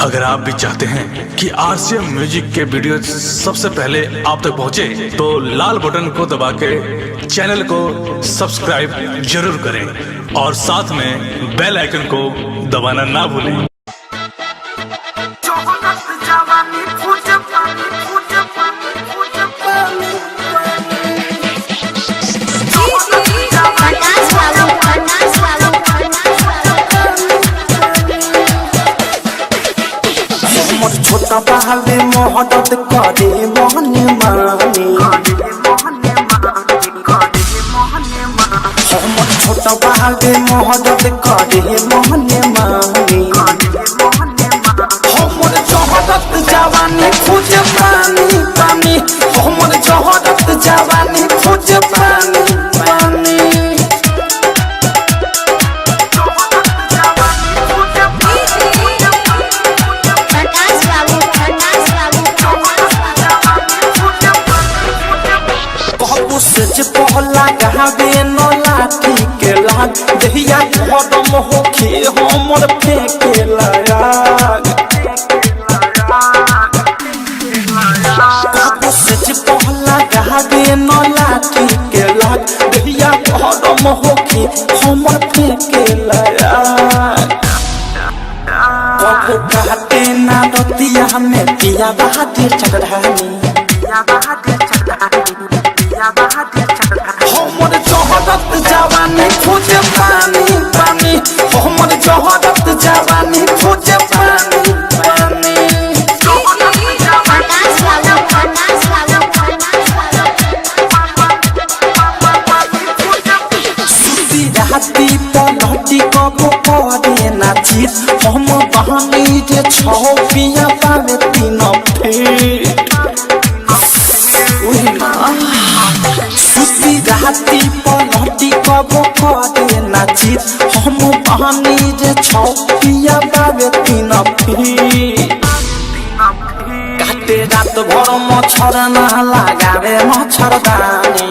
अगर आप भी चाहते हैं कि आरसीएम म्यूजिक के वीडियो सबसे पहले आप तक पहुंचे, तो लाल बटन को दबा के चैनल को सब्सक्राइब जरूर करें और साथ में बेल आइकन को दबाना ना भूलें। छोटा बहावे मोहब्बत करे मोहन मानी, हमर छोटा बहावे मोहब्बत करे मोहन मानी, हमर जहरत जवानी खोज पानी पानी, हमर जहरत जवानी खोज पानी पानी। सच पहला गहावे न लाठी के लाग, दहिया खदम होखे हमर फेंके लाग। सच पहला गहावे न लाठी के लाग, दहिया खदम होखे हमर फेंके लाग। कबो कहते ना रतिया में पिया बहादुर चढ़ानी, हमर जहरत जवानी खोज पानी पानी, हमर जहरत जवानी खोज पानी पानी। सुती राती पलटी कबो करे ना चीज, हम बहानी जे छौ पिया पावे तीन फेट। सुती राती पलटी कबो करे ना चीज, हम बहानी जे छौ पिया पावे तीन फेट। काटे रात भर मच्छर ना लगावे मच्छरदानी,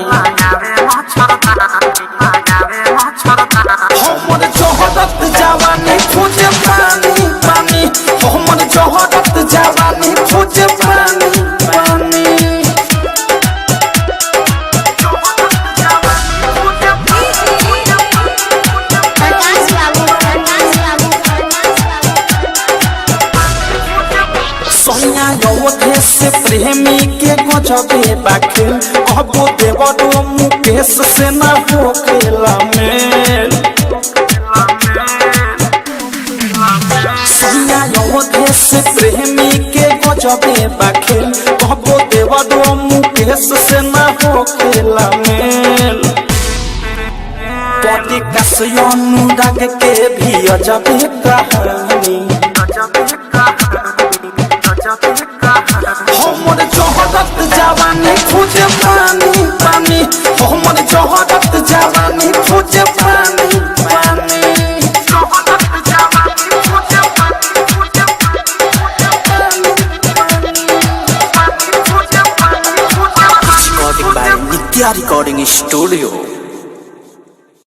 हमर जहरत जवानी खोज पानी पानी, हमर जहरत जवानी खोज पानी पानी। से प्रेमी के गजबे बाखेल, कबो देवरो मुकेश से ना होखेला मेल। सैया योधे से प्रेमी के गजबे बाखेल, कबो देवरो मुकेश से ना होखेला मेल। पति कसयो अनुराग के भी अजबे कहानी, हमर जहरत जवानी खोज पानी पानी, हमर जहरत जवानी खोज पानी पानी। Recording by Nitya Recording Studio।